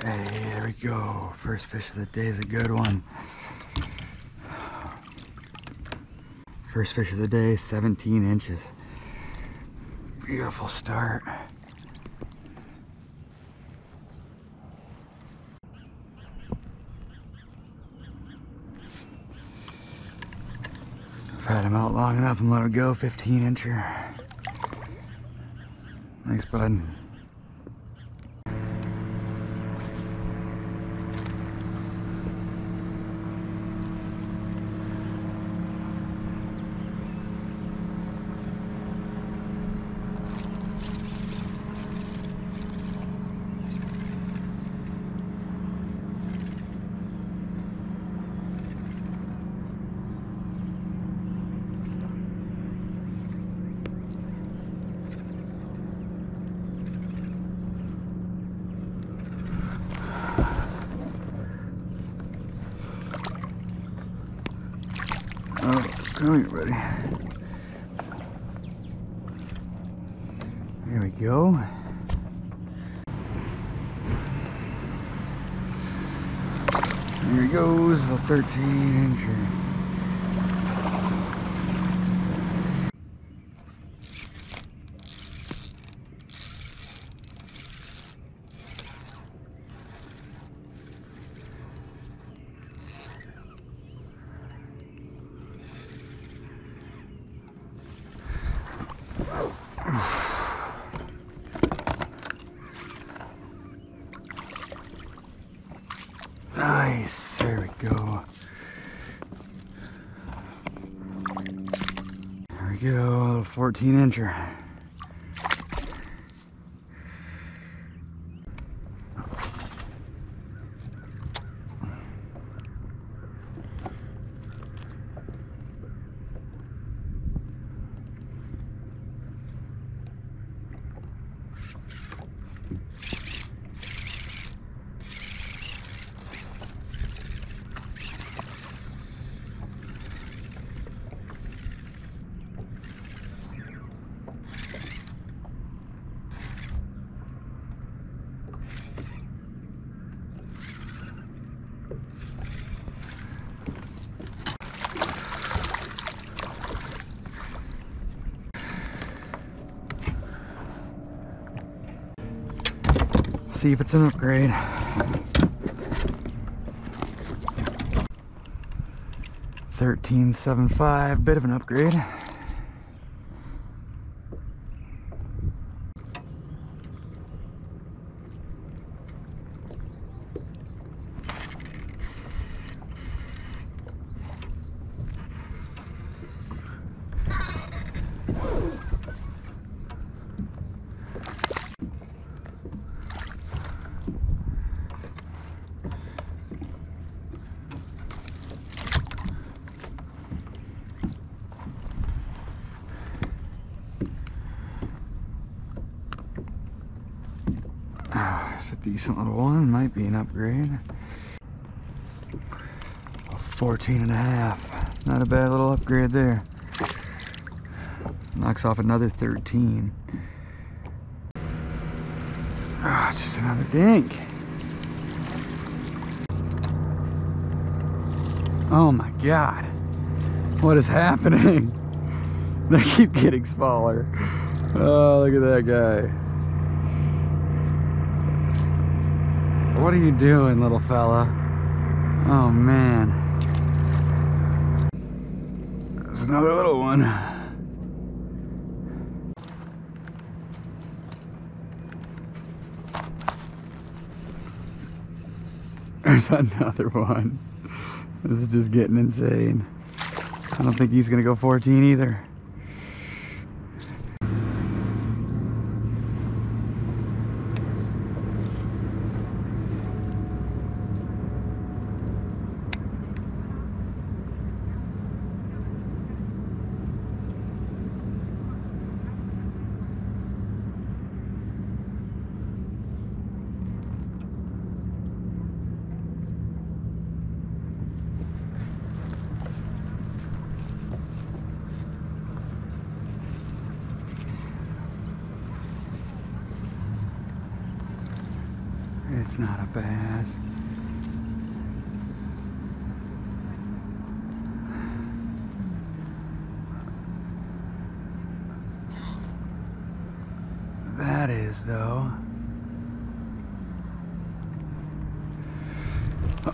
Hey, there we go. First fish of the day is a good one. First fish of the day, 17 inches. Beautiful start. I've had him out long enough and let him go, 15 incher. Thanks, bud. Oh, come here, buddy. There we go. There he goes, the 13 incher. Nice, there we go. There we go, a little 14 incher. See if it's an upgrade. $13.75, bit of an upgrade. It's a decent little one, might be an upgrade. 14 and a half, not a bad little upgrade there. Knocks off another 13. Oh, it's just another dink. Oh my God, what is happening? They keep getting smaller. Oh, look at that guy. What are you doing, little fella? Oh man. There's another little one. There's another one. This is just getting insane. I don't think he's gonna go 14 either. It's not a bass. That is though.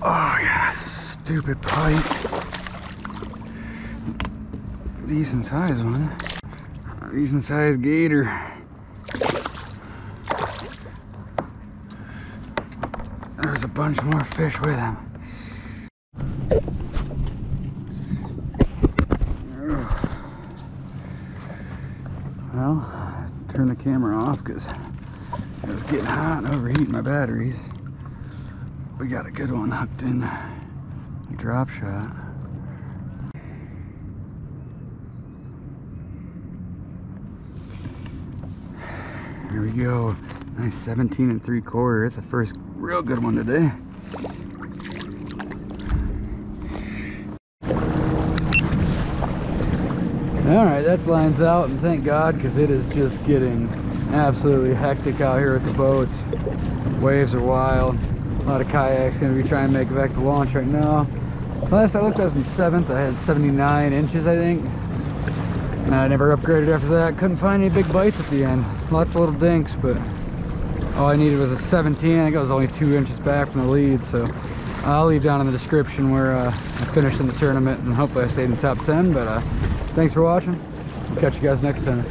Oh yeah, stupid pipe. Decent sized one. Decent sized gator. There's a bunch more fish with him. Well, turn the camera off because it was getting hot and overheating my batteries. We got a good one hooked in drop shot. Here we go. Nice 17 3/4. It's the first real good one today. Alright, that's lines out, and thank God, because it is just getting absolutely hectic out here at the boats. Waves are wild. A lot of kayaks going to be trying to make it back to launch right now. Last I looked, I was in 7th. I had 79 inches, I think. And I never upgraded after that. Couldn't find any big bites at the end. Lots of little dinks, but all I needed was a 17. I think I was only 2 inches back from the lead, so I'll leave down in the description where I finished in the tournament, and hopefully I stayed in the top 10. But thanks for watching. We'll catch you guys next time.